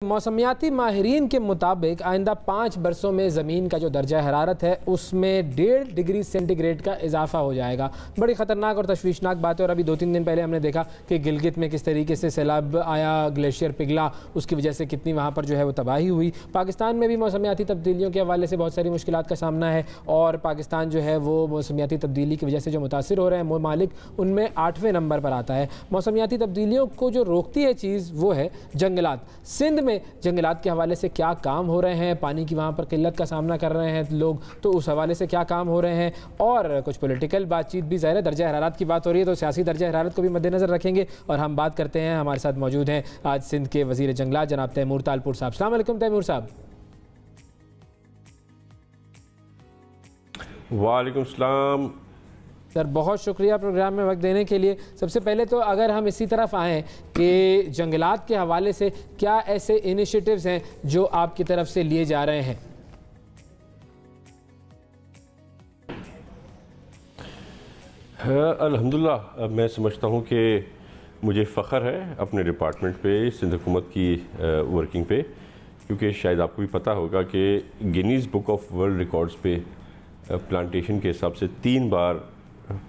موسمیاتی ماہرین کے مطابق آئندہ 5 برسوں میں زمین کا جو درجہ حرارت ہے اس میں 1.5 ڈگری سینٹی گریڈ کا اضافہ ہو جائے گا۔ بڑی خطرناک اور تشویشناک بات ہے، اور ابھی 2-3 دن پہلے ہم نے دیکھا کہ گلگت میں کس طریقے سے سیلاب آیا، گلیشیئر پگھلا، اس کی وجہ سے کتنی وہاں پر جو ہے وہ تباہی ہوئی۔ پاکستان میں بھی موسمیاتی تبدیلیوں کے حوالے سے بہت ساری مشکلات کا سامنا ہے، اور پاکستان جو ہے وہ موسمیاتی تبدیلی کی وجہ سے جو متاثر ہو رہے ہیں ممالک ان میں 8ویں نمبر پر آتا ہے۔ موسمیاتی تبدیلیوں کو جو روکتی ہے چیز وہ ہے جنگلات۔ سندھ میں جنگلات کے حوالے سے کیا کام ہو رہے ہیں، پانی کی وہاں پر قلت کا سامنا کر رہے ہیں لوگ، تو اس حوالے سے کیا کام ہو رہے ہیں، اور کچھ پولیٹیکل بات چیت بھی ظاہر ہے۔ درجہ حرارت کی بات ہو رہی ہے تو سیاسی درجہ حرارت کو بھی مد نظر رکھیں گے، اور ہم بات کرتے ہیں۔ ہمارے ساتھ موجود ہیں آج سندھ کے وزیر جنگلات جناب تیمور تالپور صاحب۔ السلام علیکم تیمور صاحب۔ وعلیکم السلام سر، بہت شکریہ پروگرام میں وقت دینے کے لیے۔ سب سے پہلے تو اگر ہم اسی طرف آئیں کہ جنگلات کے حوالے سے کیا ایسے انیشیٹیوز ہیں جو آپ کی طرف سے لیے جا رہے ہیں؟ الحمدللہ میں سمجھتا ہوں کہ مجھے فخر ہے اپنے ڈپارٹمنٹ پہ، سندھ حکومت کی ورکنگ پہ، کیونکہ شاید آپ کو بھی پتہ ہوگا کہ Guinness book of world records پہ پلانٹیشن کے حساب سے 3 بار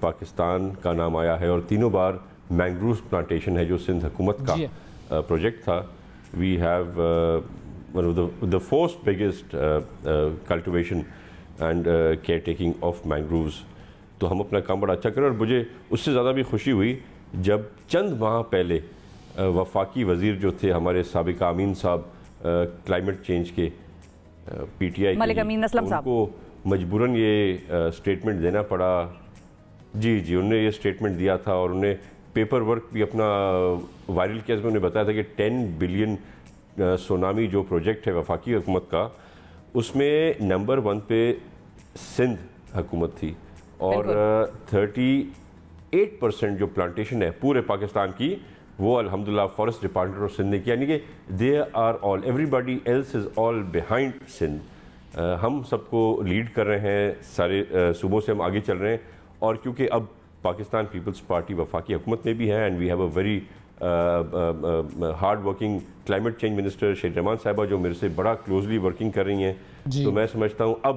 پاکستان کا نام آیا ہے، اور تینوں بار مینگرووز پلانٹیشن ہے جو سندھ حکومت کا پروجیکٹ تھا۔ We have one of the 4th biggest cultivation and care taking of mangroves. تو ہم اپنا کام بڑا اچھا کریں، اور مجھے اس سے زیادہ بھی خوشی ہوئی جب چند ماہ پہلے وفاقی وزیر جو تھے ہمارے سابق امین صاحب کلائمیٹ چینج کے، پی ٹی آئی ملک امین اسلم صاحب، ان کو مجبوراً یہ اسٹیٹمنٹ دینا پڑا۔ جی انہوں نے یہ اسٹیٹمنٹ دیا تھا، اور انہیں پیپر ورک بھی اپنا وائرل کیا، اس میں انہیں بتایا تھا کہ 10 بلین سونامی جو پروجیکٹ ہے وفاقی حکومت کا، اس میں نمبر 1 پہ سندھ حکومت تھی، اور 38% جو پلانٹیشن ہے پورے پاکستان کی وہ الحمدللہ فارسٹ ڈپارٹمنٹ آف سندھ نے کیا، یعنی کہ they are all everybody else is all behind Sindh. ہم سب کو لیڈ کر رہے ہیں، سارے صوبوں سے ہم آگے چل رہے ہیں، اور کیونکہ اب پاکستان پیپلز پارٹی وفاقی حکومت میں بھی ہے، and we have a very hard working climate change minister Sheikh Rehman صاحبہ جو میرے سے بڑا کلوزلی ورکنگ کر رہی ہیں۔ تو میں سمجھتا ہوں اب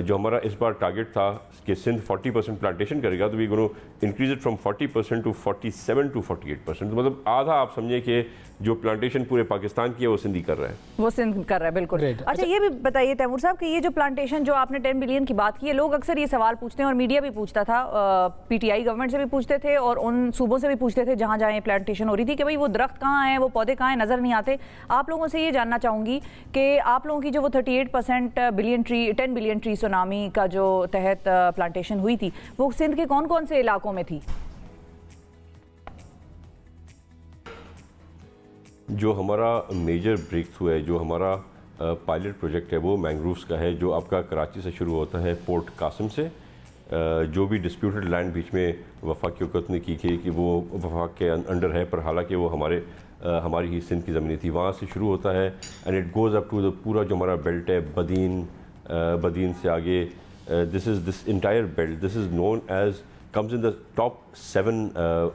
جو ہمارا اس بار ٹارگٹ تھا کہ سندھ 40% پلانٹیشن کرے گا، تو we gonna increase it from 40% to 47 to 48%، مطلب آدھا آپ سمجھیں کہ جو پلانٹیشن پورے پاکستان کی ہے وہ سندھ ہی کر رہا ہے، وہ سندھ کر رہا ہے۔ بالکل۔ اچھا یہ بھی بتائیے تیمور صاحب کہ یہ جو پلانٹیشن جو آپ نے 10 بلین کی بات کی ہے، لوگ اکثر یہ سوال پوچھتے ہیں، اور میڈیا بھی پوچھتا تھا، پی ٹی آئی گورنمنٹ سے بھی پوچھتے تھے اور ان صوبوں سے بھی پوچھتے تھے جہاں جہاں یہ پلانٹیشن ہو رہی تھی کہ بھئی وہ درخت کہاں ہیں، وہ پودے کہاں ہیں، نظر نہیں آتے۔ آپ لوگوں سے یہ جاننا چاہوں گی کہ آپ لوگوں کی جو وہ 38% billion tree 10 billion tree tsunami کا جو تحت پلانٹیشن ہوئی تھی، وہ سندھ کے کون کون سے علاقوں میں تھی؟ جو ہمارا میجر بریک تھرو ہے، جو ہمارا پائلٹ پروجیکٹ ہے، وہ مینگرووز کا ہے، جو آپ کا کراچی سے شروع ہوتا ہے پورٹ قاسم سے۔ جو بھی ڈسپیوٹڈ لینڈ بیچ میں وفاق کی حکومت نے کی کہ وہ وفاق کے انڈر ہے، پر حالانکہ وہ ہماری ہی سندھ کی زمینیں تھی، وہاں سے شروع ہوتا ہے، and it goes up to the پورا جو ہمارا بیلٹ ہے، بدین سے آگے، this entire belt, this is known as, comes in the top 7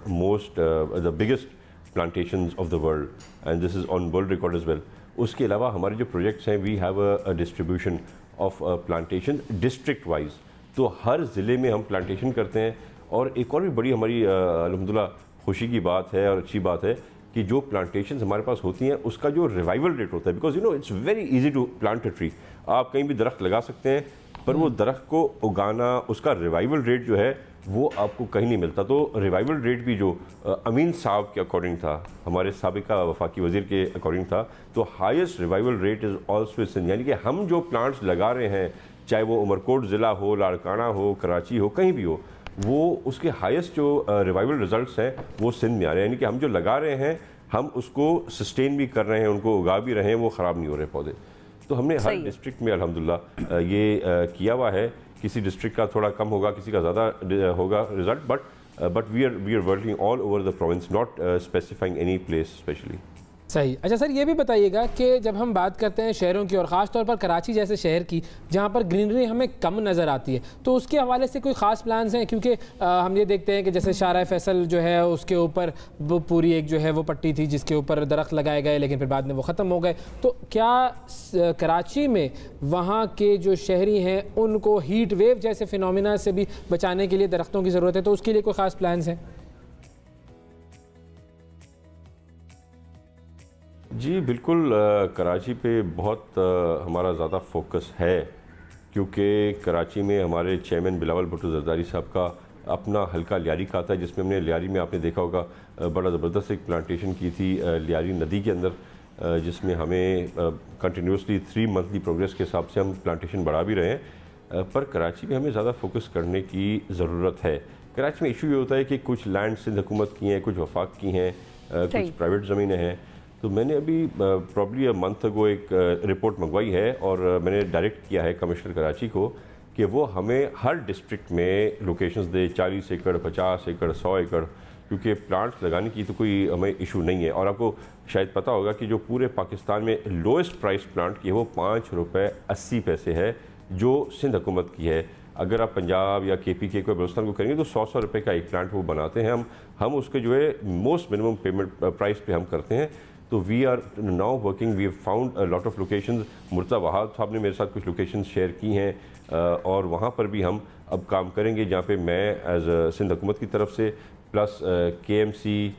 most the biggest plantations of the world, and this is on world record as well. اس کے علاوہ ہمارے جو پروجیکٹس ہیں، we have a distribution of plantation district wise، تو ہر ضلع میں ہم plantation کرتے ہیں۔ اور ایک اور بھی بڑی ہماری الحمدللہ خوشی کی بات ہے اور اچھی بات ہے کہ جو پلانٹیشنز ہمارے پاس ہوتی ہیں اس کا جو ریوائول ریٹ ہوتا ہے، because you know it's very easy to plant a tree, آپ کہیں بھی درخت لگا سکتے ہیں، پر وہ درخت کو اگانا، اس کا ریوائول ریٹ جو ہے وہ آپ کو کہیں نہیں ملتا۔ تو ریوائول ریٹ بھی جو امین صاحب کے اکارڈنگ تھا، ہمارے سابقہ وفاقی وزیر کے اکارڈنگ تھا، تو highest revival rate is also Sindh, یعنی کہ ہم جو پلانٹس لگا رہے ہیں، چاہے وہ عمرکوٹ ضلع ہو، لاڑکانہ ہو، کراچی ہو، کہیں بھی ہو، وہ اس کے ہائیسٹ جو ریوائول ریزلٹس ہیں وہ سندھ میں آ رہے ہیں، یعنی کہ ہم جو لگا رہے ہیں ہم اس کو سسٹین بھی کر رہے ہیں، ان کو اگا بھی رہے ہیں، وہ خراب نہیں ہو رہے پودے۔ تو ہم نے ہر ڈسٹرکٹ میں الحمدللہ یہ کیا ہوا ہے، کسی ڈسٹرکٹ کا تھوڑا کم ہوگا، کسی کا زیادہ ہوگا result, but we are working all over the province, not specifying any place specially. صحیح. اچھا سر یہ بھی بتائیے گا کہ جب ہم بات کرتے ہیں شہروں کی اور خاص طور پر کراچی جیسے شہر کی جہاں پر گرینری ہمیں کم نظر آتی ہے تو اس کے حوالے سے کوئی خاص پلانز ہیں؟ کیونکہ ہم یہ دیکھتے ہیں کہ جیسے شارع فیصل جو ہے اس کے اوپر وہ پوری ایک جو ہے وہ پٹی تھی جس کے اوپر درخت لگائے گئے لیکن پھر بعد میں وہ ختم ہو گئے. تو کیا کراچی میں وہاں کے جو شہری ہیں ان کو ہیٹ ویو جیسے فینومینا سے بھی بچانے کے لیے درختوں کی ضرورت ہے تو اس کے لیے کوئی خاص پلانز ہیں؟ جی بالکل، کراچی پہ بہت ہمارا زیادہ فوکس ہے کیونکہ کراچی میں ہمارے چیئرمین بلاول بھٹو زرداری صاحب کا اپنا حلقہ لیاری کا تھا جس میں ہم نے لیاری میں آپ نے دیکھا ہوگا بڑا زبردست ایک پلانٹیشن کی تھی لیاری ندی کے اندر، جس میں ہمیں کنٹینیوسلی 3 منتھلی پروگریس کے حساب سے ہم پلانٹیشن بڑھا بھی رہے ہیں. پر کراچی میں ہمیں زیادہ فوکس کرنے کی ضرورت ہے. کراچی میں ایشو یہ ہوتا ہے کہ کچھ لینڈ سندھ حکومت کی ہیں، کچھ وفاق کی ہیں، کچھ پرائیویٹ زمینیں ہیں. تو میں نے ابھی پرابلی منتھ اگو ایک رپورٹ منگوائی ہے اور میں نے ڈائریکٹ کیا ہے کمشنر کراچی کو کہ وہ ہمیں ہر ڈسٹرکٹ میں لوکیشنز دے، 40 ایکڑ 50 ایکڑ 100 ایکڑ، کیونکہ پلانٹس لگانے کی تو کوئی ہمیں ایشو نہیں ہے. اور آپ کو شاید پتہ ہوگا کہ جو پورے پاکستان میں لوئسٹ پرائس پلانٹ کی ہے وہ 5 روپے 80 پیسے ہے جو سندھ حکومت کی ہے. اگر آپ پنجاب یا کے پی کے کوئی بلوچستان کو کریں گے تو 100 روپے کا ایک پلانٹ وہ بناتے ہیں. ہم اس کے جو ہے موسٹ منیمم پیمنٹ پرائس پہ ہم کرتے ہیں. تو we are now working, we have found lot of locations. Murtaza Wahab صاحب نے میرے ساتھ کچھ لوکیشنز شیئر کی ہیں اور وہاں پر بھی ہم اب کام کریں گے جہاں پہ میں ایز سندھ حکومت کی طرف سے پلس کے ایم سی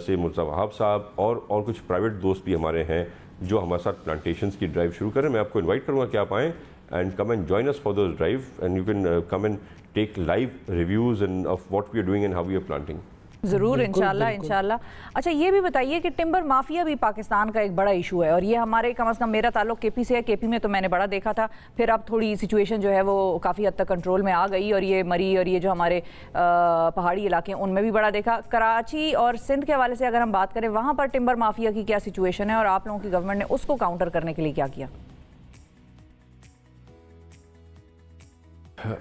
سے مرتضیٰ وہاب صاحب اور کچھ پرائیویٹ دوست بھی ہمارے ہیں جو ہمارے ساتھ پلانٹیشنز کی ڈرائیو شروع کریں. میں آپ کو انوائٹ کروں گا کہ آپ آئیں and come and join us for those drive and you can come and take live reviews and of what we are doing and how we are planting. ضرور انشاءاللہ. اچھا یہ بھی بتائیے کہ ٹمبر مافیا بھی پاکستان کا ایک بڑا ایشو ہے اور یہ ہمارے کم از کم میرا تعلق کے پی سے ہے. کے پی میں تو میں نے بڑا دیکھا تھا، پھر اب تھوڑی سچویشن جو ہے وہ کافی حد تک کنٹرول میں آ گئی اور یہ مری اور یہ جو ہمارے پہاڑی علاقے ہیں ان میں بھی بڑا دیکھا. کراچی اور سندھ کے حوالے سے اگر ہم بات کریں وہاں پر ٹمبر مافیا کی کیا سچویشن ہے اور آپ لوگوں کی گورنمنٹ نے اس کو کاؤنٹر کرنے کے لیے کیا کیا؟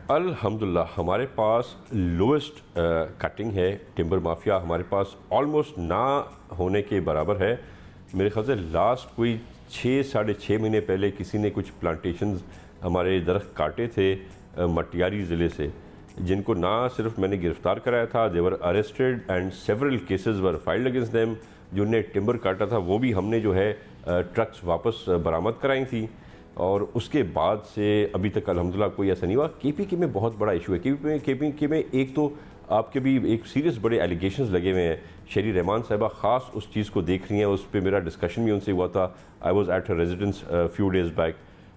الحمدللہ ہمارے پاس لوئسٹ کٹنگ ہے. ٹمبر مافیا ہمارے پاس آلموسٹ نہ ہونے کے برابر ہے. میرے خیال سے لاسٹ کوئی 6-6.5 مہینے پہلے کسی نے کچھ پلانٹیشنز ہمارے درخت کاٹے تھے مٹیاری ضلع سے، جن کو نہ صرف میں نے گرفتار کرایا تھا، they were arrested and several cases were filed against them. جن نے ٹمبر کاٹا تھا وہ بھی ہم نے جو ہے ٹرکس واپس برآمد کرائی تھی اور اس کے بعد سے ابھی تک الحمدللہ کوئی ایسا نہیں ہوا. کے پی کے میں بہت بڑا ایشو ہے. کے پی کے میں ایک تو آپ کے بھی ایک سیریس بڑے ایلیگیشنز لگے ہوئے ہیں. شہری رحمان صاحبہ خاص اس چیز کو دیکھ رہی ہیں، اس پہ میرا ڈسکشن بھی ان سے ہوا تھا. I was at her residence few days back.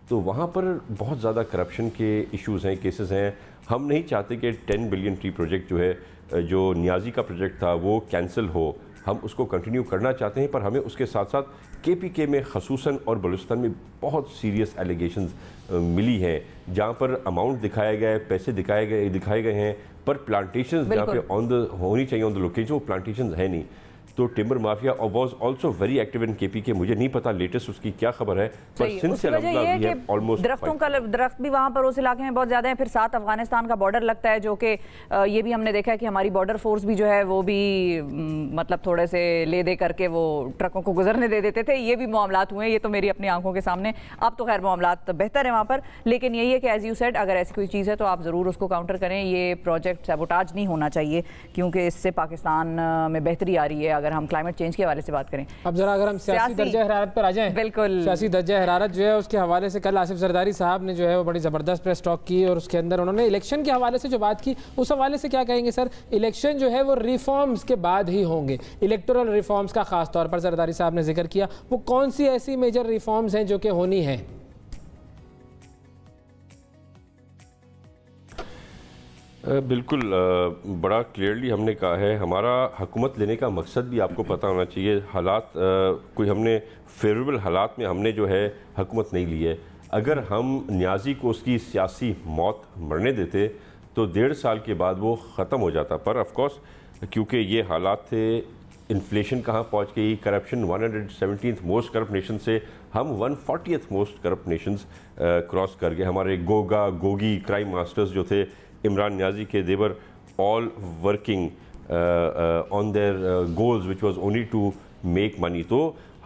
تو وہاں پر بہت زیادہ کرپشن کے ایشوز ہیں، کیسز ہیں. ہم نہیں چاہتے کہ 10 بلین ٹری پروجیکٹ جو ہے جو نیازی کا پروجیکٹ تھا وہ کینسل ہو. ہم اس کو کنٹینیو کرنا چاہتے ہیں، پر ہمیں اس کے ساتھ ساتھ کے پی کے میں خصوصاً اور بلوچستان میں بہت سیریس ایلیگیشنز ملی ہیں جہاں پر اماؤنٹ دکھایا گیا ہے، پیسے دکھائے گئے ہیں، پر پلانٹیشنز جہاں پہ ہونی چاہیے آن دا لوکیشن وہ پلانٹیشنز ہیں نہیں. تو timber mafia was also very active in کے پی کے. مجھے نہیں پتا لیٹسٹ اس کی کیا خبر ہے، پر سندھ سے درختوں کا درخت بھی وہاں پر اس علاقے میں بہت زیادہ ہیں. پھر ساتھ افغانستان کا بارڈر لگتا ہے جو کہ یہ بھی ہم نے دیکھا ہے کہ ہماری بارڈر فورس بھی جو ہے وہ بھی مطلب تھوڑے سے لے دے کر کے وہ ٹرکوں کو گزرنے دے دیتے تھے. یہ بھی معاملات ہوئے ہیں، یہ تو میری اپنی آنکھوں کے سامنے. اب تو خیر معاملات بہتر ہیں وہاں پر، لیکن یہی ہے کہ ایز یو سیڈ اگر ایسی کوئی چیز ہے تو آپ ضرور اس کو کاؤنٹر کریں. یہ پروجیکٹ سیبوٹاج نہیں ہونا چاہیے کیونکہ اس سے پاکستان میں بہتری آ رہی ہے اگر ہم کلائمیٹ چینج کے حوالے سے بات کریں. اب ذرا اگر ہم سیاسی درجہ حرارت پر آ جائیں. بالکل سیاسی درجہ حرارت جو ہے اس کے حوالے سے کل آصف زرداری صاحب نے جو ہے وہ بڑی زبردست پریس ٹاک کی اور اس کے اندر انہوں نے الیکشن کے حوالے سے جو بات کی اس حوالے سے کیا کہیں گے سر؟ الیکشن جو ہے وہ ریفارمز کے بعد ہی ہوں گے. الیکٹورل ریفارمز کا خاص طور پر زرداری صاحب نے ذکر کیا. وہ کون سی ایسی میجر ریفارمز ہیں جو کہ ہونی ہیں؟ بالکل بڑا کلیئرلی ہم نے کہا ہے. ہمارا حکومت لینے کا مقصد بھی آپ کو پتہ ہونا چاہیے. حالات کوئی ہم نے فیوریبل حالات میں ہم نے جو ہے حکومت نہیں لی ہے. اگر ہم نیازی کو اس کی سیاسی موت مرنے دیتے تو 1.5 سال کے بعد وہ ختم ہو جاتا. پر آف کورس کیونکہ یہ حالات تھے، انفلیشن کہاں پہنچ گئی، corruption 117th most corrupt nation سے ہم 140th most corrupt nations cross کر گئے. ہمارے گوگی کرائم ماسٹرز جو تھے عمران نیازی کے they were all working on their goals which was only to make money. تو